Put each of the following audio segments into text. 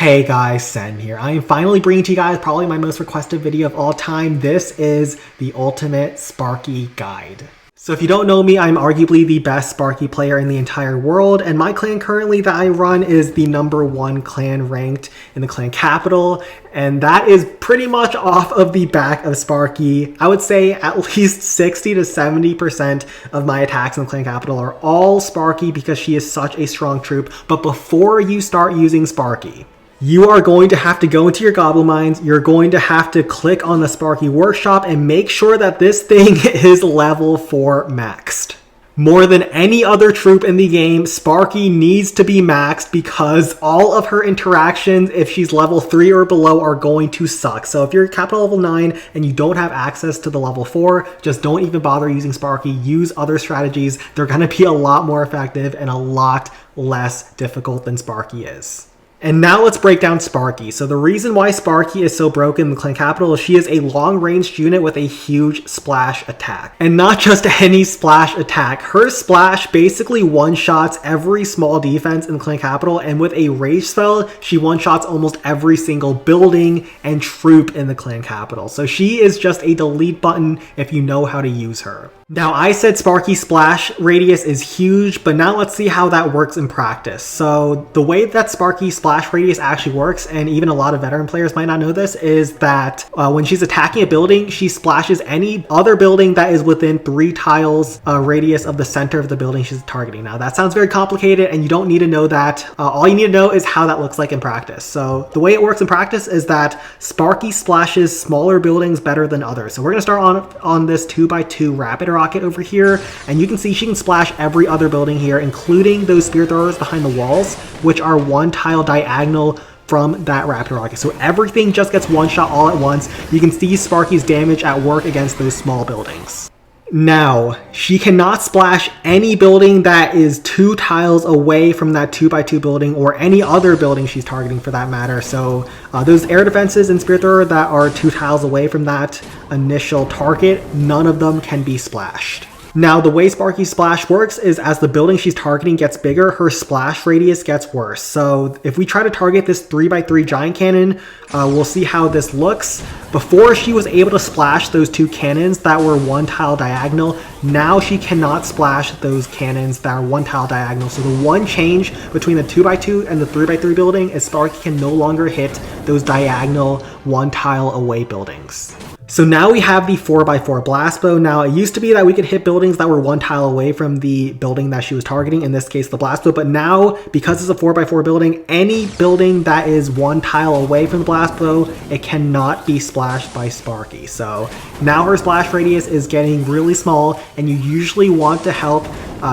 Hey guys, Sen here. I am finally bringing to you guys probably my most requested video of all time. This is the ultimate Sparky guide. So if you don't know me, I'm arguably the best Sparky player in the entire world, and my clan currently that I run is the #1 clan ranked in the clan capital, and that is pretty much off of the back of Sparky. I would say at least 60 to 70% of my attacks in the clan capital are all Sparky because she is such a strong troop. But before you start using Sparky, you are going to have to go into your goblin mines. You're going to have to click on the Sparky workshop and make sure that this thing is level 4 maxed. More than any other troop in the game, Sparky needs to be maxed because all of her interactions, if she's level 3 or below, are going to suck. So if you're capital level 9 and you don't have access to the level 4, just don't even bother using Sparky. Use other strategies. They're going to be a lot more effective and a lot less difficult than Sparky is. And now let's break down Sparky. So the reason why Sparky is so broken in the clan capital is she is a long-ranged unit with a huge splash attack. And not just any splash attack. Her splash basically one-shots every small defense in the clan capital, and with a rage spell, she one-shots almost every single building and troop in the clan capital. So she is just a delete button if you know how to use her. Now, I said Sparky splash radius is huge, but now let's see how that works in practice. So the way that Sparky splash radius actually works, and even a lot of veteran players might not know this, is that when she's attacking a building, she splashes any other building that is within 3 tiles radius of the center of the building she's targeting. Now, that sounds very complicated, and you don't need to know that. All you need to know is how that looks like in practice. So the way it works in practice is that Sparky splashes smaller buildings better than others. So we're going to start on this 2x2 rapid rocket over here, and you can see she can splash every other building here, including those spear throwers behind the walls, which are 1 tile diagonal from that rapid rocket. So everything just gets one shot all at once. You can see Sparky's damage at work against those small buildings. Now, she cannot splash any building that is 2 tiles away from that 2x2 building, or any other building she's targeting for that matter. So those air defenses and spear thrower that are 2 tiles away from that initial target, none of them can be splashed. Now, the way Sparky's splash works is as the building she's targeting gets bigger, her splash radius gets worse. So if we try to target this 3x3 giant cannon, we'll see how this looks. Before, she was able to splash those 2 cannons that were 1 tile diagonal. Now she cannot splash those cannons that are 1 tile diagonal. So the one change between the 2x2 and the 3x3 building is Sparky can no longer hit those diagonal 1 tile away buildings. So now we have the 4x4 blast bow. Now, it used to be that we could hit buildings that were 1 tile away from the building that she was targeting, in this case the blast bow, but now, because it's a 4x4 building, any building that is 1 tile away from the blast bow, it cannot be splashed by Sparky. So now her splash radius is getting really small, and you usually want to help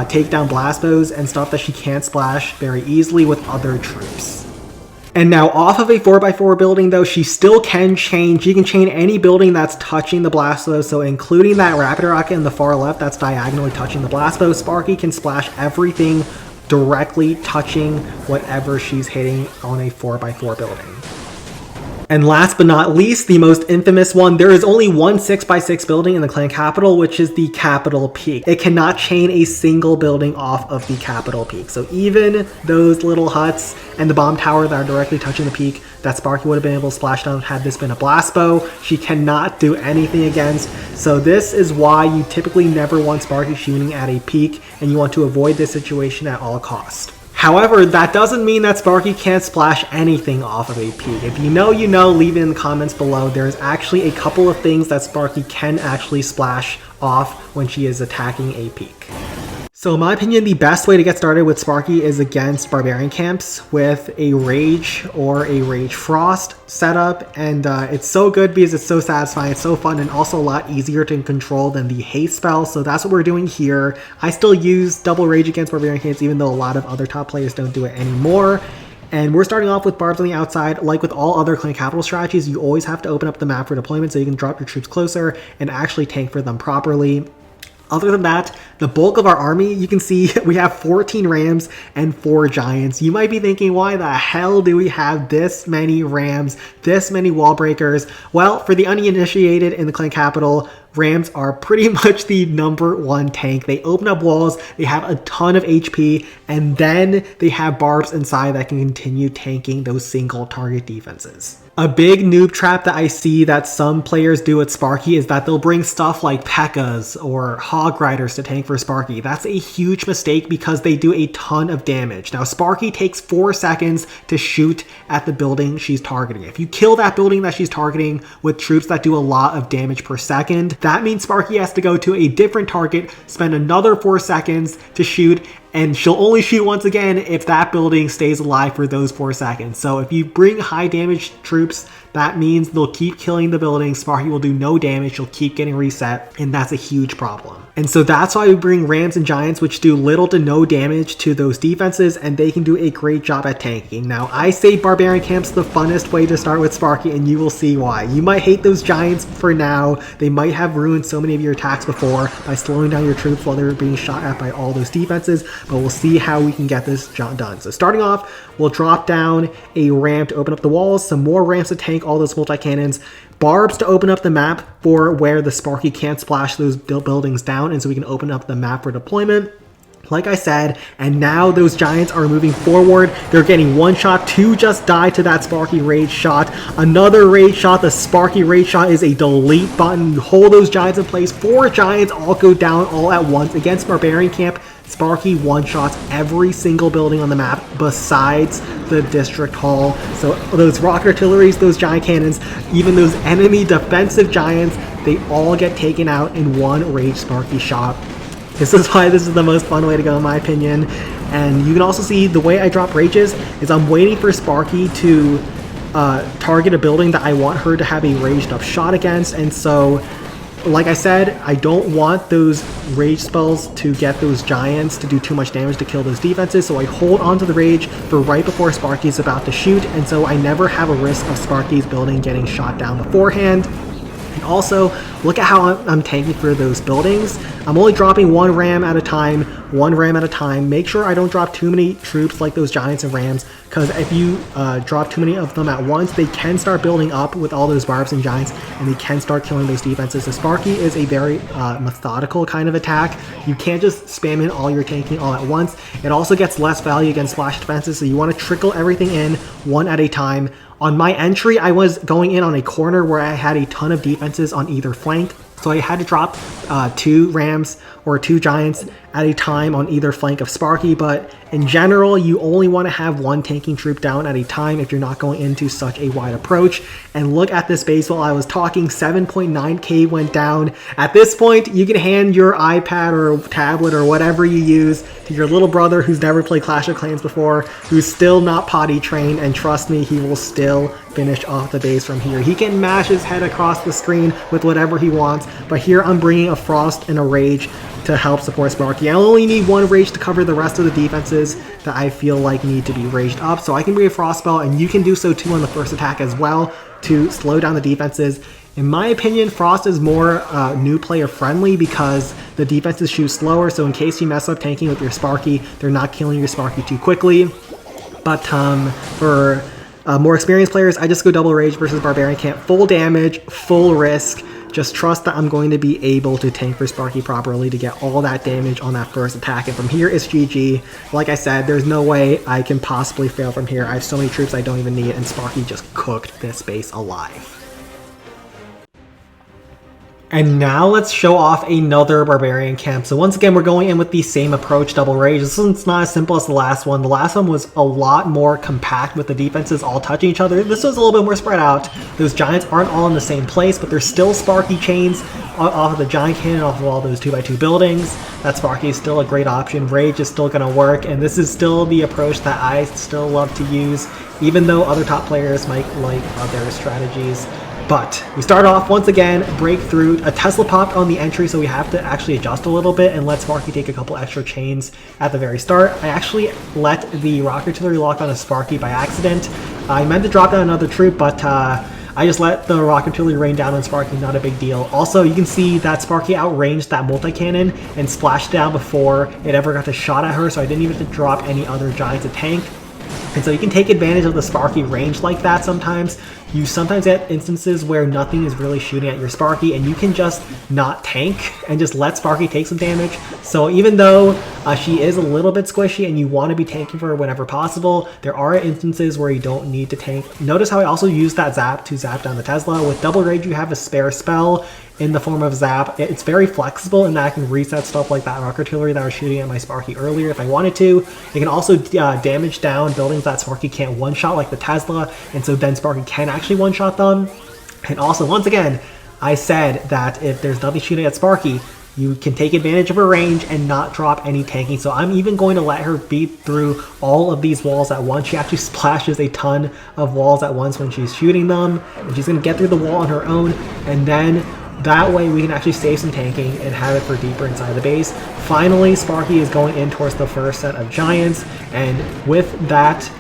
take down blast bows and stuff that she can't splash very easily with other troops. And now off of a 4x4 building though, she still can chain. She can chain any building that's touching the blast bow. So including that rapid rocket in the far left that's diagonally touching the blast bow, Sparky can splash everything directly touching whatever she's hitting on a 4x4 building. And last but not least, the most infamous one, there is only one 6x6 building in the clan capital, which is the Capital Peak. It cannot chain a single building off of the Capital Peak. So even those little huts and the bomb tower that are directly touching the peak that Sparky would have been able to splash down had this been a blast bow, she cannot do anything against. So this is why you typically never want Sparky shooting at a peak, and you want to avoid this situation at all costs. However, that doesn't mean that Sparky can't splash anything off of a peak. If you know, you know, leave it in the comments below. There's actually a couple of things that Sparky can actually splash off when she is attacking a peak. So in my opinion, the best way to get started with Sparky is against Barbarian camps with a Rage or a Rage Frost setup. And it's so good because it's so satisfying, it's so fun, and also a lot easier to control than the Haste spell. So that's what we're doing here. I still use double Rage against Barbarian camps, even though a lot of other top players don't do it anymore. And we're starting off with barbs on the outside. Like with all other clan capital strategies, you always have to open up the map for deployment so you can drop your troops closer and actually tank for them properly. Other than that, the bulk of our army, you can see we have 14 rams and 4 giants. You might be thinking, why the hell do we have this many rams, this many wall breakers? Well, for the uninitiated in the clan capital, Rams are pretty much the #1 tank. They open up walls, they have a ton of HP, and then they have barbs inside that can continue tanking those single target defenses. A big noob trap that I see that some players do with Sparky is that they'll bring stuff like P.E.K.K.A.s or Hog Riders to tank for Sparky. That's a huge mistake because they do a ton of damage. Now, Sparky takes 4 seconds to shoot at the building she's targeting. If you kill that building that she's targeting with troops that do a lot of damage per second, that means Sparky has to go to a different target, spend another 4 seconds to shoot, and she'll only shoot once again if that building stays alive for those 4 seconds. So if you bring high damage troops, that means they'll keep killing the building. Sparky will do no damage. She'll keep getting reset, and that's a huge problem. And so that's why we bring Rams and Giants, which do little to no damage to those defenses, and they can do a great job at tanking. Now, I say Barbarian Camp's the funnest way to start with Sparky, and you will see why. You might hate those Giants for now. They might have ruined so many of your attacks before by slowing down your troops while they're being shot at by all those defenses, but we'll see how we can get this done. So starting off, we'll drop down a ramp to open up the walls, some more ramps to tank all those multi-cannons, barbs to open up the map for where the Sparky can't splash those buildings down, and so we can open up the map for deployment. Like I said, and now those Giants are moving forward. They're getting one shot. 2 just died to that Sparky Rage shot. Another Rage shot. The Sparky Rage shot is a delete button. You hold those Giants in place. 4 Giants all go down all at once against Barbarian Camp. Sparky one-shots every single building on the map besides the District Hall. So those rocket artilleries, those giant cannons, even those enemy defensive giants, they all get taken out in one Rage Sparky shot. This is why this is the most fun way to go in my opinion. And you can also see the way I drop Rages is I'm waiting for Sparky to target a building that I want her to have a raged up shot against. And so, like I said, I don't want those rage spells to get those giants to do too much damage to kill those defenses, so I hold onto the rage for right before Sparky's about to shoot, and so I never have a risk of Sparky's building getting shot down beforehand. And also, look at how I'm tanking for those buildings. I'm only dropping 1 ram at a time, 1 ram at a time. Make sure I don't drop too many troops like those giants and rams, because if you drop too many of them at once, they can start building up with all those barbs and giants, and they can start killing those defenses. So Sparky is a very methodical kind of attack. You can't just spam in all your tanking all at once. It also gets less value against splash defenses, so you want to trickle everything in 1 at a time. On my entry, I was going in on a corner where I had a ton of defenses on either flank, so I had to drop 2 rams or 2 giants at a time on either flank of Sparky, but in general, you only want to have 1 tanking troop down at a time if you're not going into such a wide approach. And look at this base while I was talking, 7.9k went down. At this point, you can hand your iPad or tablet or whatever you use to your little brother who's never played Clash of Clans before, who's still not potty trained, and trust me, he will still finish off the base from here. He can mash his head across the screen with whatever he wants, but here I'm bringing a Frost and a Rage to help support Sparky. I only need 1 Rage to cover the rest of the defenses that I feel like need to be raged up, so I can bring a Frost spell, and you can do so too on the first attack as well to slow down the defenses. In my opinion, Frost is more new player friendly because the defenses shoot slower, so in case you mess up tanking with your Sparky, they're not killing your Sparky too quickly. But for more experienced players, I just go double Rage versus Barbarian Camp. Full damage, full risk. Just trust that I'm going to be able to tank for Sparky properly to get all that damage on that first attack. And from here is GG. Like I said, there's no way I can possibly fail from here. I have so many troops I don't even need, and Sparky just cooked this base alive. And now let's show off another Barbarian Camp. So once again, we're going in with the same approach, double Rage. This one's not as simple as the last one. The last one was a lot more compact with the defenses all touching each other. This was a little bit more spread out. Those giants aren't all in the same place, but there's still Sparky chains off of the giant cannon, off of all those 2x2 buildings. That Sparky is still a great option. Rage is still going to work, and this is still the approach that I still love to use, even though other top players might like other strategies. But we start off once again, break through. A Tesla popped on the entry, so we have to actually adjust a little bit and let Sparky take a couple extra chains at the very start. I actually let the rocket artillery lock on a Sparky by accident. I meant to drop down another troop, but I just let the rocket artillery rain down on Sparky, not a big deal. Also, you can see that Sparky outranged that multi-cannon and splashed down before it ever got the shot at her, so I didn't even have to drop any other giants to tank. And so you can take advantage of the Sparky range like that sometimes. You sometimes get instances where nothing is really shooting at your Sparky and you can just not tank and just let Sparky take some damage. So even though she is a little bit squishy and you want to be tanking for her whenever possible, there are instances where you don't need to tank. Notice how I also use that zap to zap down the Tesla. With double rage, you have a spare spell in the form of zap. It's very flexible in that I can reset stuff like that rock artillery that I was shooting at my Sparky earlier if I wanted to. It can also damage down buildings that Sparky can't one-shot like the Tesla, and so then Sparky can actually one-shot them. And also, once again, I said that if there's nothing shooting at Sparky, you can take advantage of her range and not drop any tanking. So I'm even going to let her beat through all of these walls at once. She actually splashes a ton of walls at once when she's shooting them, and she's going to get through the wall on her own, and then that way we can actually save some tanking and have it for deeper inside the base. Finally, Sparky is going in towards the first set of giants, and with that,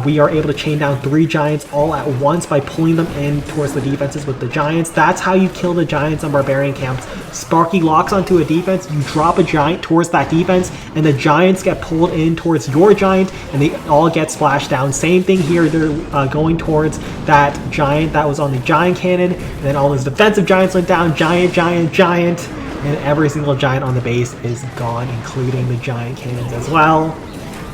we are able to chain down 3 giants all at once by pulling them in towards the defenses with the giants. That's how you kill the giants on barbarian camps. Sparky locks onto a defense, you drop a giant towards that defense, and the giants get pulled in towards your giant, and they all get splashed down. Same thing here, they're going towards that giant that was on the giant cannon, and then all those defensive giants went down, giant, giant, giant, and every single giant on the base is gone, including the giant cannons as well.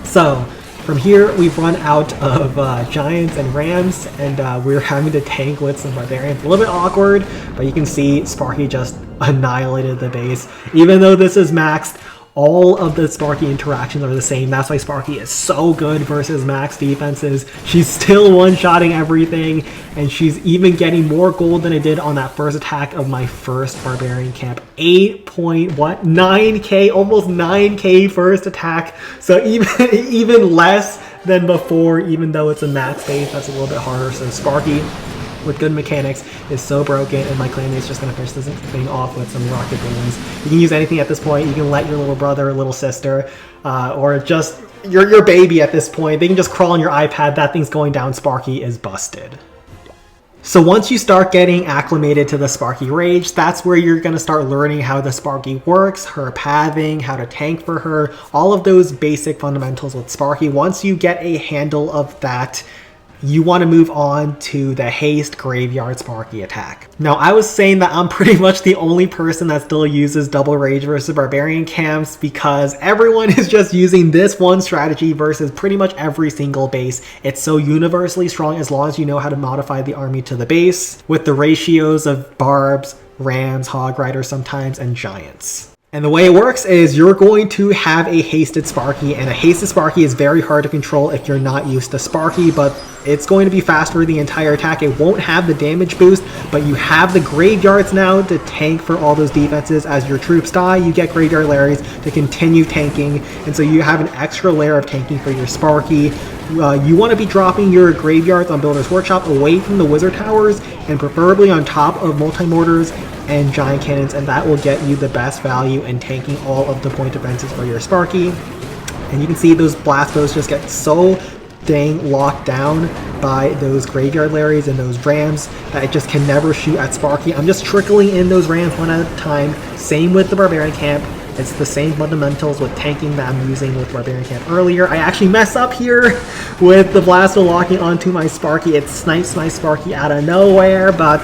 So from here, we've run out of giants and rams, and we're having to tank with some barbarians. A little bit awkward, but you can see Sparky just annihilated the base. Even though this is maxed, all of the Sparky interactions are the same. That's why Sparky is so good versus max defenses. She's still one-shotting everything, and she's even getting more gold than I did on that first attack of my first barbarian camp. 9k, almost 9k first attack. So even less than before, even though it's a max base, that's a little bit harder. So Sparky, with good mechanics, is so broken, and my clanmate's just going to finish this thing off with some rocket balloons. You can use anything at this point. You can let your little brother or little sister, or just your baby at this point, they can just crawl on your iPad. That thing's going down. Sparky is busted. So once you start getting acclimated to the Sparky Rage, that's where you're going to start learning how the Sparky works, her pathing, how to tank for her, all of those basic fundamentals with Sparky. Once you get a handle of that, you want to move on to the Haste Graveyard Sparky attack. Now, I was saying that I'm pretty much the only person that still uses double rage versus barbarian camps because everyone is just using this one strategy versus pretty much every single base. It's so universally strong as long as you know how to modify the army to the base with the ratios of barbs, rams, hog riders sometimes, and giants. And the way it works is you're going to have a hasted Sparky, and a hasted Sparky is very hard to control if you're not used to Sparky, but it's going to be fast for the entire attack. It won't have the damage boost, but you have the graveyards now to tank for all those defenses. As your troops die, you get graveyard Larrys to continue tanking, and so you have an extra layer of tanking for your Sparky. You want to be dropping your graveyards on Builder's Workshop away from the wizard towers, and preferably on top of multi-mortars and giant cannons, and that will get you the best value in tanking all of the point defenses for your Sparky. And you can see those blast bows just get so dang locked down by those graveyard Larrys and those rams that it just can never shoot at Sparky. I'm just trickling in those rams one at a time. Same with the barbarian camp. It's the same fundamentals with tanking that I'm using with barbarian camp earlier. I actually mess up here with the blast bow locking onto my Sparky. It snipes my Sparky out of nowhere, but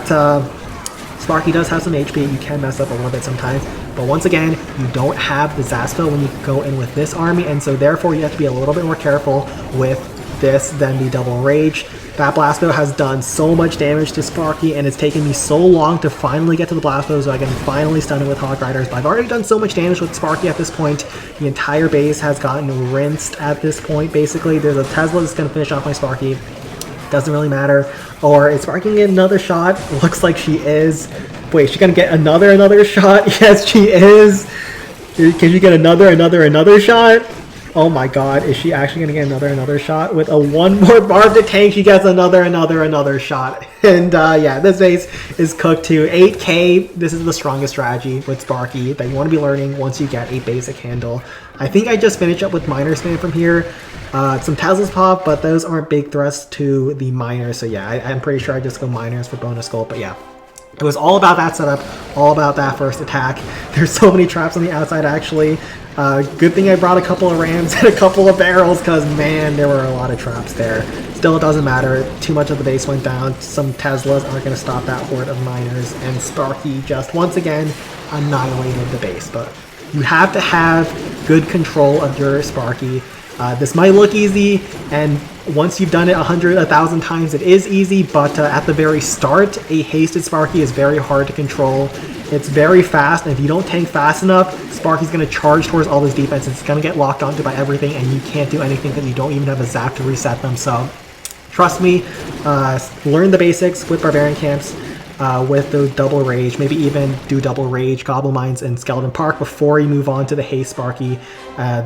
Sparky does have some HP. You can mess up a little bit sometimes, but once again, you don't have the Zaspo when you go in with this army, and so therefore you have to be a little bit more careful with this than the double rage. That blast bow has done so much damage to Sparky, and it's taken me so long to finally get to the blast bow so I can finally stun it with hog riders, but I've already done so much damage with Sparky at this point. The entire base has gotten rinsed at this point. Basically, there's a Tesla that's going to finish off my Sparky. Doesn't really matter. Or is Sparky going to get another shot? Looks like she is. Wait, she's going to get another shot? Yes, she is. Can she get another shot? Oh my god, is she actually going to get another shot? With a one more barb to tank, she gets another shot. And yeah, this base is cooked to 8k. This is the strongest strategy with Sparky that you want to be learning once you get a basic handle. I think I just finished up with Miner Spam from here. Some Teslas pop, but those aren't big threats to the miners. So yeah, I'm pretty sure I just go miners for bonus gold. But yeah, It was all about that setup, all about that first attack. There's so many traps on the outside, actually. Good thing I brought a couple of rams and a couple of barrels, because, man, there were a lot of traps there. Still, it doesn't matter. Too much of the base went down. Some Teslas aren't going to stop that horde of miners, and Sparky just, once again, annihilated the base. But you have to have good control of your Sparky. This might look easy, and once you've done it 1,000 times, it is easy, but at the very start, a hasted Sparky is very hard to control. It's very fast, and if you don't tank fast enough, Sparky's going to charge towards all those defenses. It's going to get locked onto by everything, and you can't do anything because you don't even have a zap to reset them. So, trust me, learn the basics with Barbarian Camps, with the double rage, maybe even do double rage Goblin Mines and Skeleton Park before you move on to the Haste Sparky.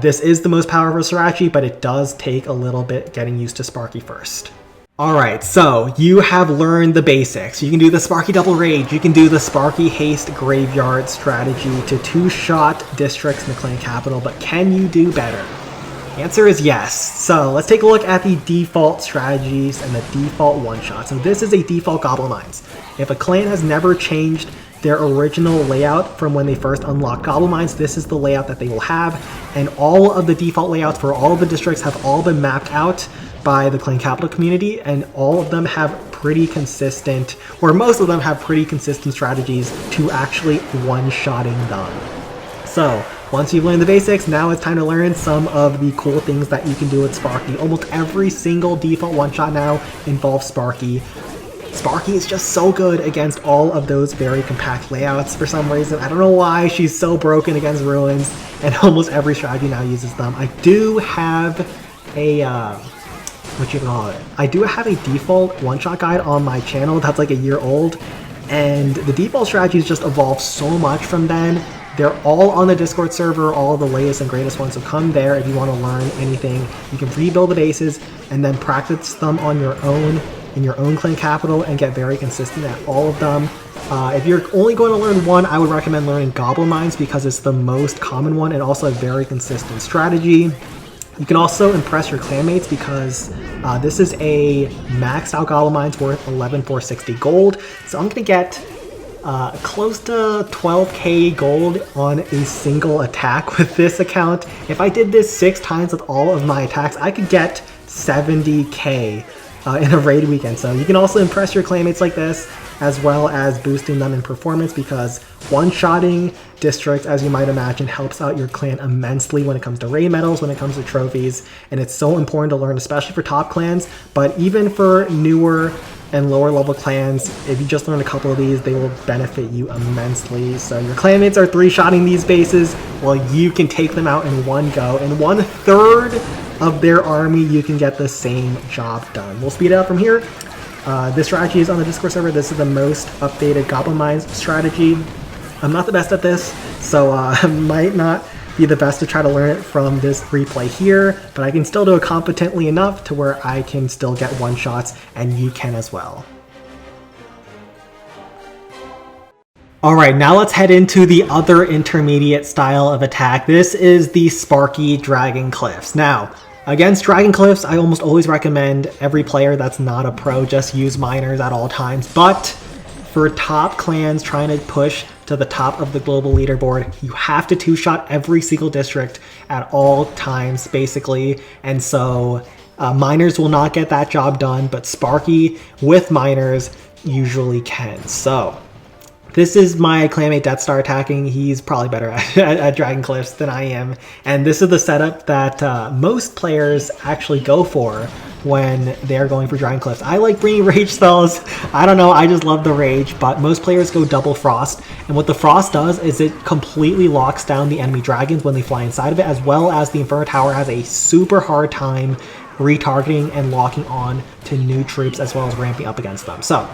This is the most powerful strategy, but it does take a little bit getting used to Sparky first. Alright, so you have learned the basics. You can do the Sparky Double Rage, you can do the Sparky Haste Graveyard strategy to two-shot districts in the clan capital, but can you do better? The answer is yes. So let's take a look at the default strategies and the default one-shot. So this is a default Goblin Mines. If a clan has never changed their original layout from when they first unlocked Goblin Mines, this is the layout that they will have, and all of the default layouts for all of the districts have all been mapped out by the clan capital community, and all of them have pretty consistent, or most of them have pretty consistent strategies to actually one-shotting them. So once you've learned the basics, now it's time to learn some of the cool things that you can do with Sparky. Almost every single default one-shot now involves Sparky. Sparky is just so good against all of those very compact layouts for some reason. I don't know why she's so broken against ruins, and almost every strategy now uses them. I do have a I do have a default one-shot guide on my channel that's like a year old, and the default strategies just evolved so much from then. They're all on the Discord server, all the latest and greatest ones, so come there if you want to learn anything. You can rebuild the bases and then practice them on your own, in your own clan capital, and get very consistent at all of them. If you're only going to learn one, I would recommend learning Goblin Mines because it's the most common one and also a very consistent strategy. You can also impress your clanmates because this is a maxed out Goblin Mines worth 11,460 gold. So I'm going to get close to 12k gold on a single attack with this account. If I did this 6 times with all of my attacks, I could get 70k in a raid weekend. So you can also impress your clanmates like this, as well as boosting them in performance, because one-shotting districts, as you might imagine, helps out your clan immensely when it comes to raid medals, when it comes to trophies, and it's so important to learn, especially for top clans, but even for newer and lower level clans. If you just learn a couple of these, they will benefit you immensely. So your clanmates are 3-shotting these bases, well, you can take them out in one go. In 1/3 of their army, you can get the same job done. We'll speed it up from here. This strategy is on the Discord server. This is the most updated Goblin Mines strategy. I'm not the best at this, so I might not be the best to try to learn it from this replay here, but I can still do it competently enough to where I can still get one-shots, and you can as well. Alright, now let's head into the other intermediate style of attack. This is the Sparky Dragon Cliffs. Now, against Dragon Cliffs, I almost always recommend every player that's not a pro just use miners at all times, but for top clans trying to push to the top of the global leaderboard, you have to two-shot every single district at all times, basically, and so miners will not get that job done, but Sparky with miners usually can. So this is my clanmate Death Star attacking. He's probably better at Dragon Cliffs than I am, and this is the setup that most players actually go for when they're going for Dragon Cliffs. I like bringing rage spells. I don't know, I just love the rage, but most players go double frost, and what the frost does is it completely locks down the enemy dragons when they fly inside of it, as well as the Inferno Tower has a super hard time retargeting and locking on to new troops, as well as ramping up against them. So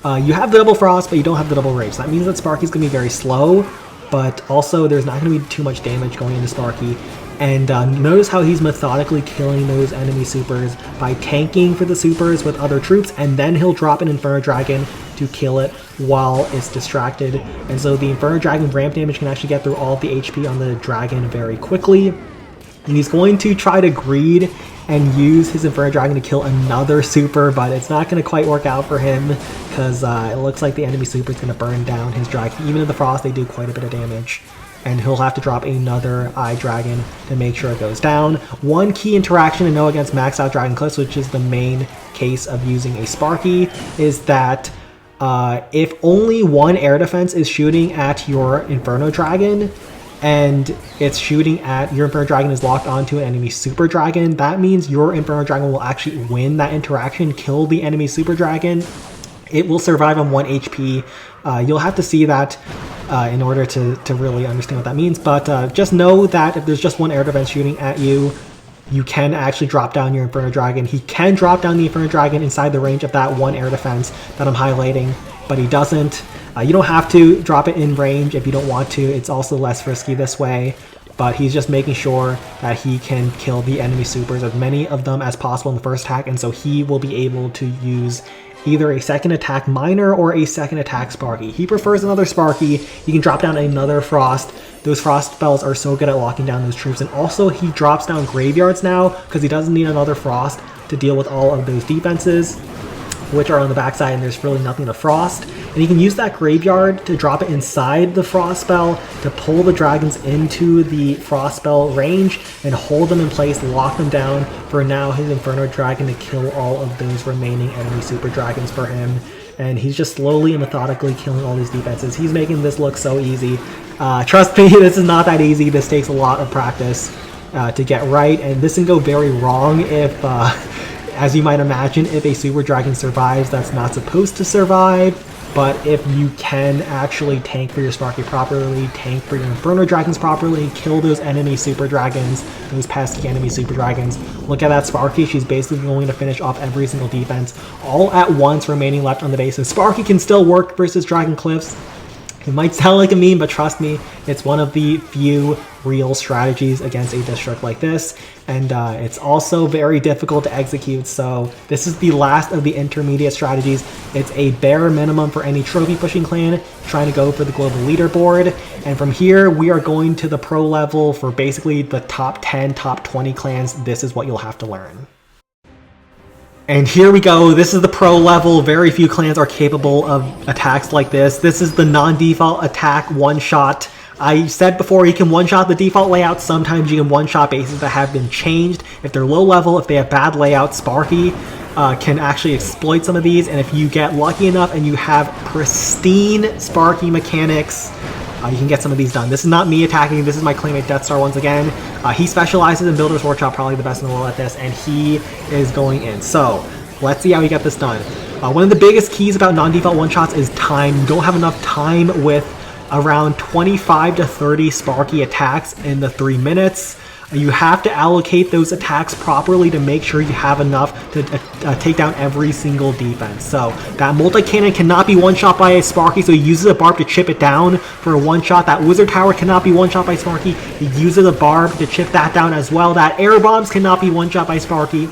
you have the double frost, but you don't have the double rage. So that means that Sparky's going to be very slow, but also there's not going to be too much damage going into Sparky. And notice how he's methodically killing those enemy supers by tanking for the supers with other troops, and then he'll drop an Inferno Dragon to kill it while it's distracted. And so the Inferno Dragon ramp damage can actually get through all of the HP on the dragon very quickly. And he's going to try to greed and use his Inferno Dragon to kill another super, but it's not going to quite work out for him because it looks like the enemy super is going to burn down his dragon. Even in the frost, they do quite a bit of damage. And he'll have to drop another Eye Dragon to make sure it goes down. One key interaction to know against maxed out Dragon Cliffs, which is the main case of using a Sparky, is that if only one air defense is shooting at your Inferno Dragon, and it's shooting at your Inferno Dragon is locked onto an enemy Super Dragon, that means your Inferno Dragon will actually win that interaction, kill the enemy Super Dragon. It will survive on 1 HP. You'll have to see that in order to really understand what that means, but just know that if there's just one air defense shooting at you, you can actually drop down your Inferno Dragon. He can drop down the Inferno Dragon inside the range of that one air defense that I'm highlighting, but he doesn't. You don't have to drop it in range if you don't want to. It's also less risky this way, but he's just making sure that he can kill the enemy supers, as many of them as possible in the first attack, and so he will be able to use either a second attack Miner or a second attack Sparky. He prefers another Sparky. He can drop down another Frost. Those Frost spells are so good at locking down those troops, and also he drops down Graveyards now because he doesn't need another Frost to deal with all of those defenses, which are on the backside, and there's really nothing to Frost. And you can use that Graveyard to drop it inside the Frost spell to pull the dragons into the Frost spell range and hold them in place, lock them down for now his Inferno Dragon to kill all of those remaining enemy Super Dragons for him. And he's just slowly and methodically killing all these defenses. He's making this look so easy. Trust me, this is not that easy. This takes a lot of practice to get right, and this can go very wrong if, as you might imagine, if a Super Dragon survives that's not supposed to survive. But if you can actually tank for your Sparky properly, tank for your Inferno Dragons properly, kill those enemy Super Dragons, those pesky enemy Super Dragons. Look at that Sparky, she's basically going to finish off every single defense all at once remaining left on the base. So Sparky can still work versus Dragon Cliffs. It might sound like a meme, but trust me, it's one of the few real strategies against a district like this, and it's also very difficult to execute, so this is the last of the intermediate strategies. It's a bare minimum for any trophy pushing clan trying to go for the global leaderboard, and from here we are going to the pro level for basically the top 10, top 20 clans. This is what you'll have to learn. And here we go, this is the pro level. Very few clans are capable of attacks like this. This is the non-default attack one-shot. I said before, you can one-shot the default layout. Sometimes you can one-shot bases that have been changed. If they're low level, if they have bad layouts, Sparky can actually exploit some of these. And if you get lucky enough and you have pristine Sparky mechanics, you can get some of these done. This is not me attacking, this is my claymate Death Star once again. He specializes in Builder's Workshop, probably the best in the world at this, and he is going in. So, let's see how we get this done. One of the biggest keys about non-default one-shots is time. You don't have enough time with around 25 to 30 Sparky attacks in the 3 minutes. You have to allocate those attacks properly to make sure you have enough to take down every single defense. So that multi-cannon cannot be one-shot by a Sparky, so he uses a barb to chip it down for a one-shot. That Wizard Tower cannot be one-shot by Sparky. He uses a barb to chip that down as well. That Air Bombs cannot be one-shot by Sparky.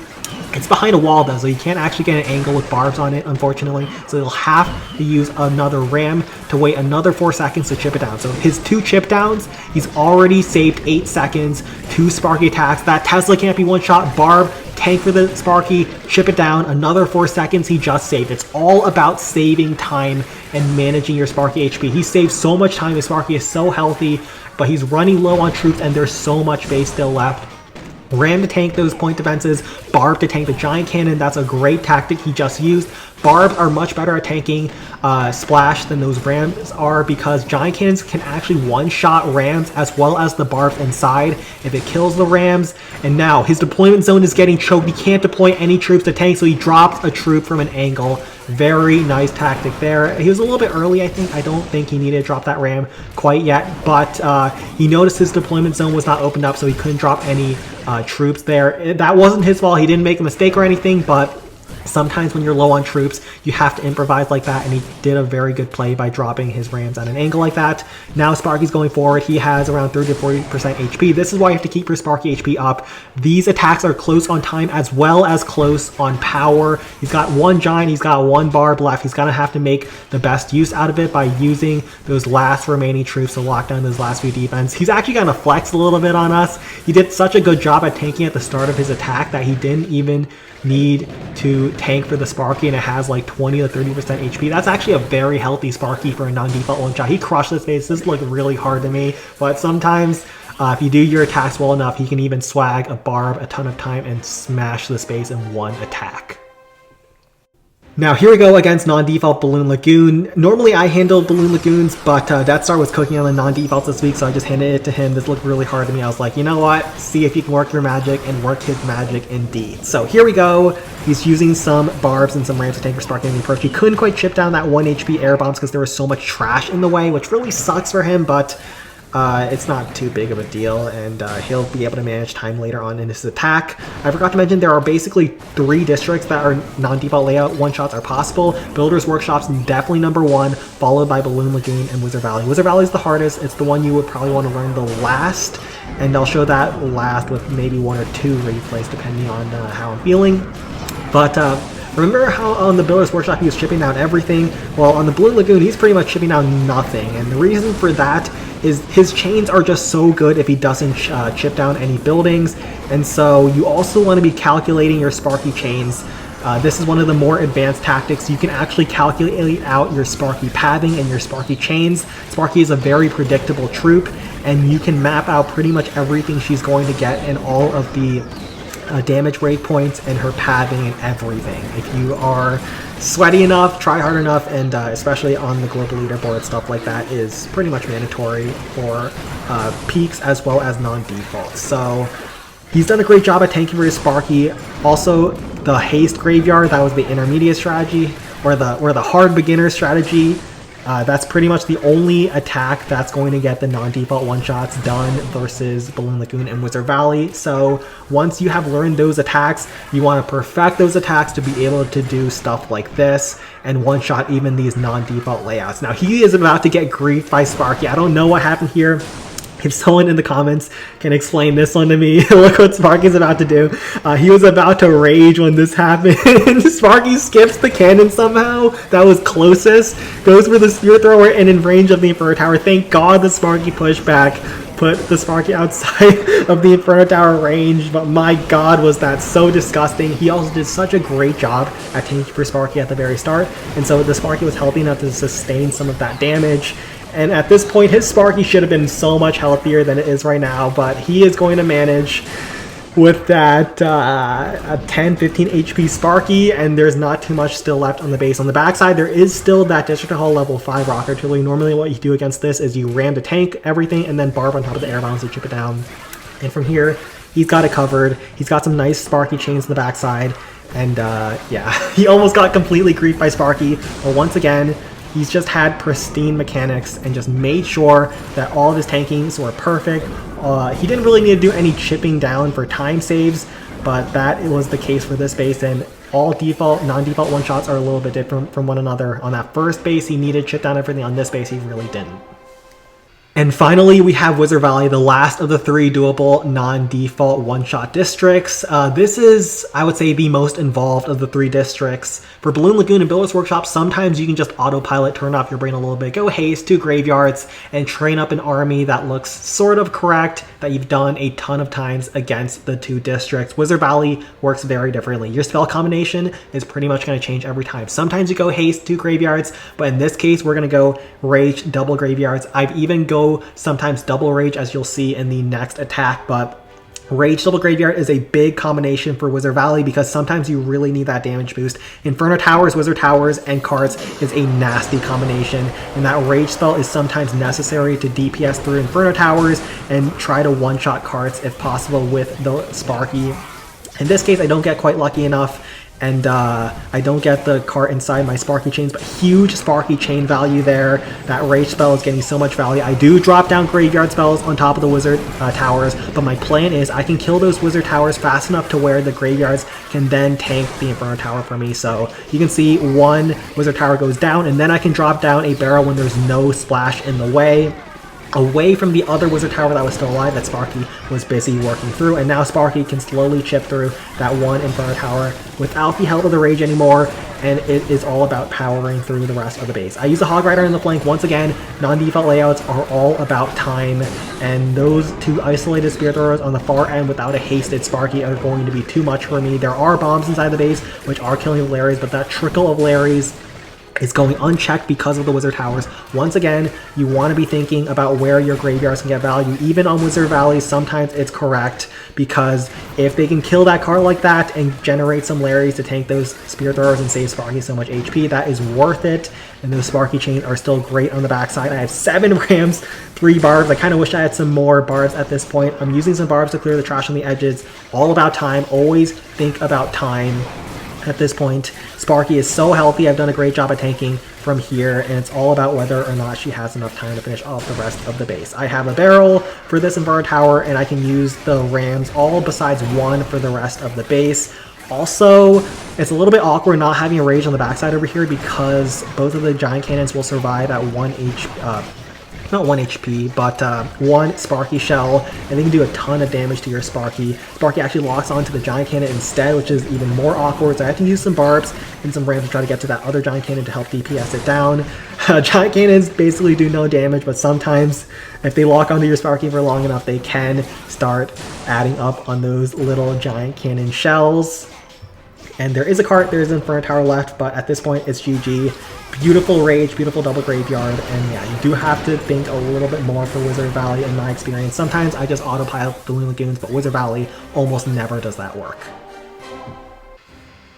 It's behind a wall though, so you can't actually get an angle with barbs on it, unfortunately. So you'll have to use another ram to wait another 4 seconds to chip it down. So his 2 chip downs, he's already saved 8 seconds, 2 Sparky attacks. That Tesla can't be one-shot. Barb, tank for the Sparky, chip it down, another 4 seconds he just saved. It's all about saving time and managing your Sparky HP. He saved so much time. His Sparky is so healthy, but he's running low on troops and there's so much base still left. Ram to tank those point defenses, Barb to tank the Giant Cannon. That's a great tactic he just used. Barbs are much better at tanking Splash than those Rams are because Giant Cannons can actually one-shot Rams as well as the Barbs inside if it kills the Rams. And now his deployment zone is getting choked. He can't deploy any troops to tank, so he drops a troop from an angle. Very nice tactic there. He was a little bit early, I think. I don't think he needed to drop that Ram quite yet, but he noticed his deployment zone was not opened up, so he couldn't drop any troops there. That wasn't his fault. He didn't make a mistake or anything, but Sometimes when you're low on troops, you have to improvise like that, and he did a very good play by dropping his Rams at an angle like that. Now Sparky's going forward. He has around 30 to 40% HP. This is why you have to keep your Sparky HP up. These attacks are close on time as well as close on power. He's got one giant, he's got one barb left. He's gonna have to make the best use out of it by using those last remaining troops to lock down those last few defense. He's actually gonna flex a little bit on us. He did such a good job at tanking at the start of his attack that he didn't even need to tank for the Sparky, and it has like 20 to 30% HP. That's actually a very healthy Sparky for a non-default one-shot. He crushed this base. This looked really hard to me, but sometimes if you do your attacks well enough, he can even swag a barb a ton of time and smash the space in one attack. Now here we go against non-default Balloon Lagoon. Normally I handle Balloon Lagoons, but Death Star was cooking on the non-defaults this week, so I just handed it to him. This looked really hard to me. I was like, you know what? See if you can work your magic, and work his magic indeed. So here we go. He's using some barbs and some Rams to tank for Sparky in the approach. He couldn't quite chip down that 1 HP air bombs because there was so much trash in the way, which really sucks for him, but it's not too big of a deal, and he'll be able to manage time later on in his attack. I forgot to mention there are basically 3 districts that are non-default layout one-shots are possible. Builder's Workshop's definitely number 1, followed by Balloon Lagoon and Wizard Valley. Wizard Valley is the hardest. It's the one you would probably want to learn the last, and I'll show that last with maybe 1 or 2 replays depending on how I'm feeling. But remember how on the Builder's Workshop he was chipping down everything? Well, on the Balloon Lagoon he's pretty much chipping down nothing, and the reason for that is his chains are just so good if he doesn't chip down any buildings, and so you also want to be calculating your Sparky chains. This is one of the more advanced tactics. You can actually calculate out your Sparky pathing and your Sparky chains. Sparky is a very predictable troop, and you can map out pretty much everything she's going to get and all of the damage breakpoints and her pathing and everything. If you are sweaty enough, try hard enough, and especially on the global leaderboard, stuff like that is pretty much mandatory for peaks as well as non-default. So he's done a great job at tanking for his Sparky. Also, the Haste Graveyard, that was the intermediate strategy, or the hard beginner strategy. That's pretty much the only attack that's going to get the non-default one-shots done versus Balloon Lagoon and Wizard Valley. So once you have learned those attacks, you want to perfect those attacks to be able to do stuff like this and one-shot even these non-default layouts. Now he is about to get griefed by Sparky. I don't know what happened here. If someone in the comments can explain this one to me, look what Sparky's about to do. He was about to rage when this happened. Sparky skips the cannon somehow. That was closest. Goes for the spear thrower and in range of the Inferno Tower. Thank God the Sparky pushed back. Put the Sparky outside of the Inferno Tower range, but my God, was that so disgusting. He also did such a great job at tanking for Sparky at the very start, and so the Sparky was helping out to sustain some of that damage. And at this point, his Sparky should have been so much healthier than it is right now, but he is going to manage with that 10, 15 HP Sparky, and there's not too much still left on the base. On the backside, there is still that District Hall level 5 rock artillery. Normally what you do against this is you ram to tank everything and then barb on top of the air bombs to chip it down. And from here, he's got it covered. He's got some nice Sparky chains in the backside, and yeah, he almost got completely griefed by Sparky, but once again, he's just had pristine mechanics and just made sure that all of his tankings were perfect. He didn't really need to do any chipping down for time saves, but that was the case for this base, and all default, non-default one-shots are a little bit different from one another. On that first base, he needed to chip down everything. On this base, he really didn't. And finally, we have Wizard Valley, the last of the 3 doable non-default one-shot districts. This is, I would say, the most involved of the 3 districts. For Balloon Lagoon and Builder's Workshop, sometimes you can just autopilot, turn off your brain a little bit, go haste 2 graveyards, and train up an army that looks sort of correct, that you've done a ton of times against the 2 districts. Wizard Valley works very differently. Your spell combination is pretty much going to change every time. Sometimes you go haste 2 graveyards, but in this case, we're going to go rage double graveyards. I've even go sometimes double rage, as you'll see in the next attack, but Rage Double Graveyard is a big combination for Wizard Valley because sometimes you really need that damage boost. Inferno Towers, Wizard Towers, and cards is a nasty combination, and that Rage spell is sometimes necessary to DPS through Inferno Towers and try to one-shot cards if possible with the Sparky. In this case, I don't get quite lucky enough, and I don't get the cart inside my Sparky chains, but huge Sparky chain value there. That Rage spell is getting so much value. I do drop down graveyard spells on top of the wizard towers, but my plan is I can kill those wizard towers fast enough to where the graveyards can then tank the Inferno Tower for me. So you can see one wizard tower goes down, and then I can drop down a barrel when there's no splash in the way, away from the other wizard tower that was still alive that Sparky was busy working through. And now Sparky can slowly chip through that one Inferno Tower without the help of the Rage anymore, and it is all about powering through the rest of the base. I use the Hog Rider in the flank. Once again, non-default layouts are all about time, and those two isolated Spear Throwers on the far end without a hasted Sparky are going to be too much for me. There are bombs inside the base which are killing the Larrys, but that trickle of Larrys is going unchecked because of the wizard towers. Once again, you want to be thinking about where your graveyards can get value. Even on Wizard Valley, sometimes it's correct, because if they can kill that card like that and generate some Larrys to tank those Spear Throwers and save Sparky so much HP, that is worth it. And those Sparky chains are still great on the backside. I have 7 Rams, 3 Barbs. I kind of wish I had some more Barbs at this point. I'm using some Barbs to clear the trash on the edges. All about time. Always think about time. At this point, Sparky is so healthy. I've done a great job at tanking from here, and it's all about whether or not she has enough time to finish off the rest of the base. I have a barrel for this Inferno Tower, and I can use the Rams all besides one for the rest of the base. Also, it's a little bit awkward not having a Rage on the backside over here, because both of the Giant Cannons will survive at 1 HP, but 1 Sparky shell, and they can do a ton of damage to your Sparky. Sparky actually locks onto the Giant Cannon instead, which is even more awkward, so I have to use some Barbs and some Rams to try to get to that other Giant Cannon to help DPS it down. Giant Cannons basically do no damage, but sometimes if they lock onto your Sparky for long enough, they can start adding up on those little Giant Cannon shells. And there is a cart, there is an Inferno Tower left, but at this point it's GG. Beautiful Rage, beautiful double graveyard, and yeah, you do have to think a little bit more for Wizard Valley in my experience. Sometimes I just autopilot the Loon Lagoons, but Wizard Valley almost never does that work.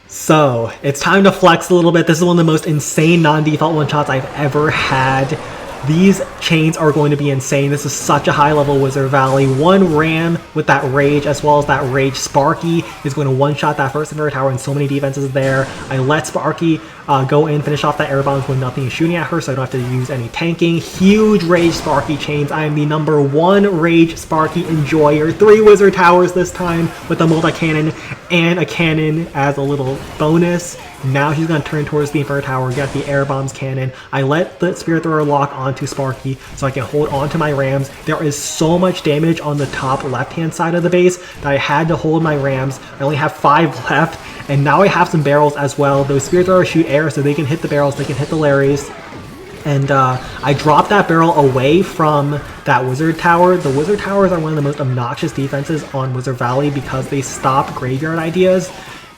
So, it's time to flex a little bit. This is one of the most insane non-default one-shots I've ever had. These chains are going to be insane. This is such a high-level Wizard Valley. 1 Ram with that Rage, as well as that Rage Sparky, is going to one-shot that first Inferno Tower, and so many defenses there. I let Sparky go in, finish off that air bombs when nothing is shooting at her, so I don't have to use any tanking. Huge Rage Sparky chains. I am the #1 Rage Sparky enjoyer. 3 Wizard Towers this time with a multi-cannon and a cannon as a little bonus. Now she's going to turn towards the Inferno Tower, get the air bombs cannon. I let the Spirit Thrower lock onto Sparky so I can hold on to my Rams. There is so much damage on the top left-hand side of the base that I had to hold my Rams. I only have 5 left, and now I have some barrels as well. Those Spirit Throwers shoot air, so they can hit the barrels, they can hit the Larrys. And I dropped that barrel away from that Wizard Tower. The Wizard Towers are one of the most obnoxious defenses on Wizard Valley because they stop graveyard ideas.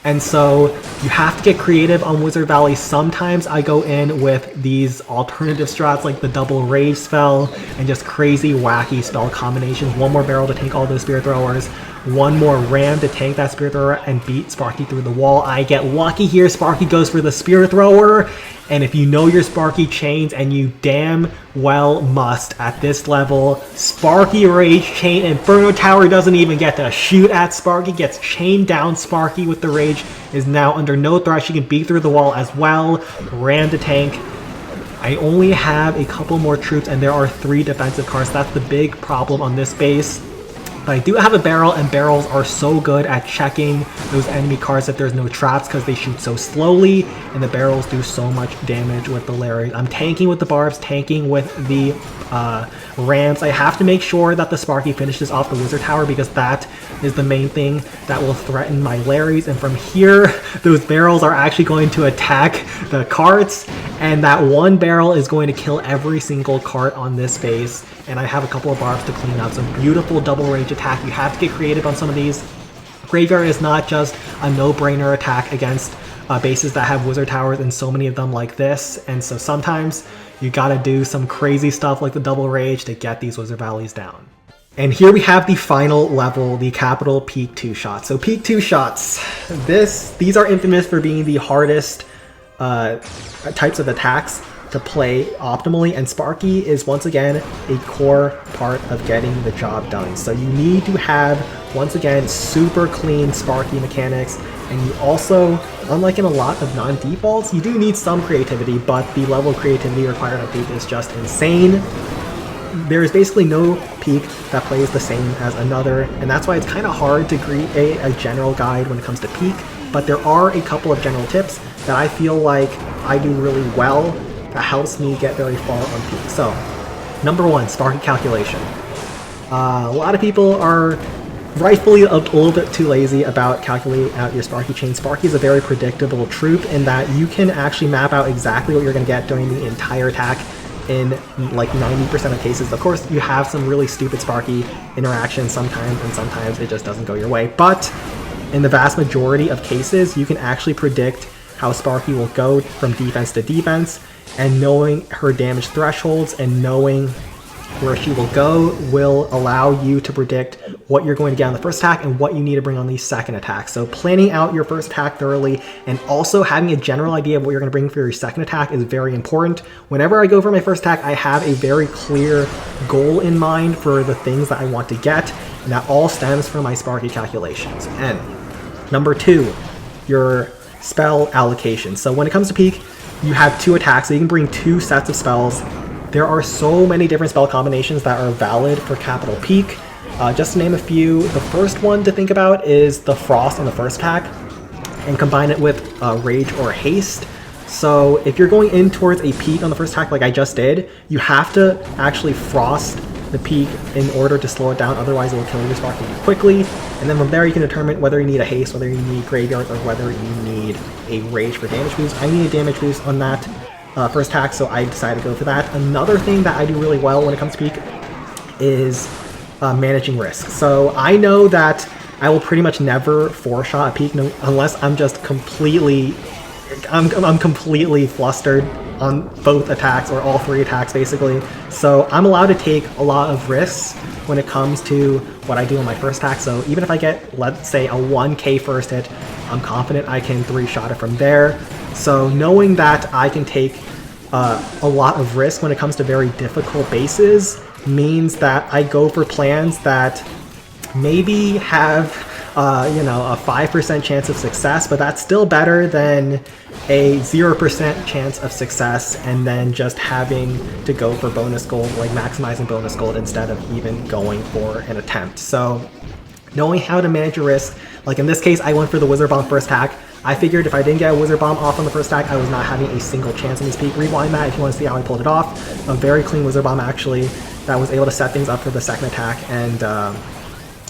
And so you have to get creative on Wizard Valley. Sometimes I go in with these alternative strats like the double Rage spell and just crazy wacky spell combinations. 1 more barrel to tank all those Spirit Throwers. 1 more Ram to tank that Spirit Thrower and beat Sparky through the wall. I get lucky here. Sparky goes for the Spirit Thrower. And if you know your Sparky chains, and you damn well must at this level, Sparky Rage chain. Inferno Tower doesn't even get to shoot at Sparky, gets chained down. Sparky with the Rage is now under no threat. She can beat through the wall as well. Ram to tank. I only have a couple more troops, and there are 3 defensive cards. That's the big problem on this base. But I do have a barrel, and barrels are so good at checking those enemy cards if there's no traps because they shoot so slowly, and the barrels do so much damage with the Larry. I'm tanking with the Barbs, tanking with the Rams. I have to make sure that the Sparky finishes off the Wizard Tower because that is the main thing that will threaten my Larrys. And from here, those barrels are actually going to attack the carts, and that 1 barrel is going to kill every single cart on this base. And I have a couple of Barbs to clean up. Some beautiful double Rage attack. You have to get creative on some of these. Graveyard is not just a no-brainer attack against bases that have Wizard Towers, and so many of them like this. And so sometimes you gotta do some crazy stuff like the double Rage to get these Wizard Valleys down. And here we have the final level, the capital Peak 2 shots. So Peak 2 shots, these are infamous for being the hardest types of attacks to play optimally, and Sparky is once again a core part of getting the job done. So you need to have Once again, super clean Sparky mechanics, and you also, unlike in a lot of non-defaults, you do need some creativity, but the level of creativity required on Peak is just insane. There is basically no Peak that plays the same as another, and that's why it's kind of hard to create a general guide when it comes to Peak, but there are a couple of general tips that I feel like I do really well that helps me get very far on Peak. So, number one, Sparky calculation. A lot of people are rightfully a little bit too lazy about calculating out your Sparky chain. Sparky is a very predictable troop in that you can actually map out exactly what you're going to get during the entire attack in like 90% of cases. Of course, you have some really stupid Sparky interactions sometimes, and sometimes it just doesn't go your way. But in the vast majority of cases, you can actually predict how Sparky will go from defense to defense, and knowing her damage thresholds and knowing where she will go will allow you to predict what you're going to get on the first attack and what you need to bring on the second attack. So planning out your first attack thoroughly and also having a general idea of what you're going to bring for your second attack is very important. Whenever I go for my first attack, I have a very clear goal in mind for the things that I want to get, and that all stems from my Sparky calculations. And number two, your spell allocation. So when it comes to Peak, you have two attacks, so you can bring two sets of spells. There are so many different spell combinations that are valid for capital Peak. Just to name a few, the first one to think about is the Frost on the first attack, and combine it with Rage or Haste. So if you're going in towards a Peak on the first attack like I just did, you have to actually Frost the Peak in order to slow it down, otherwise it will kill your Sparky quickly. And then from there you can determine whether you need a Haste, whether you need Graveyard, or whether you need a Rage for damage boost. I need a damage boost on that first attack, so I decided to go for that. Another thing that I do really well when it comes to Peak is managing risk. So I know that I will pretty much never 4-shot a Peak unless I'm just completely flustered on both attacks, or all three attacks basically. So I'm allowed to take a lot of risks when it comes to what I do on my first attack. So even if I get, let's say, a 1k first hit, I'm confident I can 3-shot it from there. So knowing that I can take a lot of risk when it comes to very difficult bases means that I go for plans that maybe have you know, a 5% chance of success, but that's still better than a 0% chance of success and then just having to go for bonus gold, like maximizing bonus gold instead of even going for an attempt. So knowing how to manage your risk, like in this case, I went for the Wizard Bomb first attack. I figured if I didn't get a Wizard Bomb off on the first attack, I was not having a single chance in this Peak. Rewind that if you want to see how I pulled it off. A very clean Wizard Bomb actually that was able to set things up for the second attack, and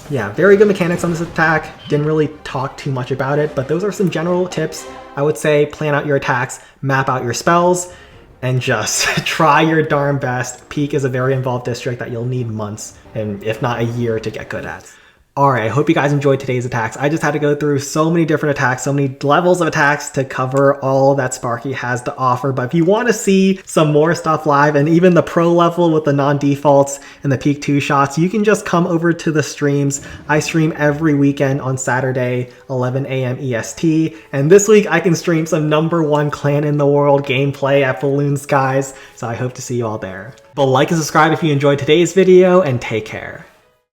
yeah, very good mechanics on this attack. Didn't really talk too much about it, but those are some general tips. I would say plan out your attacks, map out your spells, and just try your darn best. Peak is a very involved district that you'll need months, and if not a year, to get good at. Alright, I hope you guys enjoyed today's attacks. I just had to go through so many different attacks, so many levels of attacks to cover all that Sparky has to offer. But if you want to see some more stuff live, and even the pro level with the non-defaults and the Peak 2 shots, you can just come over to the streams. I stream every weekend on Saturday, 11 a.m. EST. And this week I can stream some #1 clan in the world gameplay at Balloon Skies. So I hope to see you all there. But like and subscribe if you enjoyed today's video, and take care.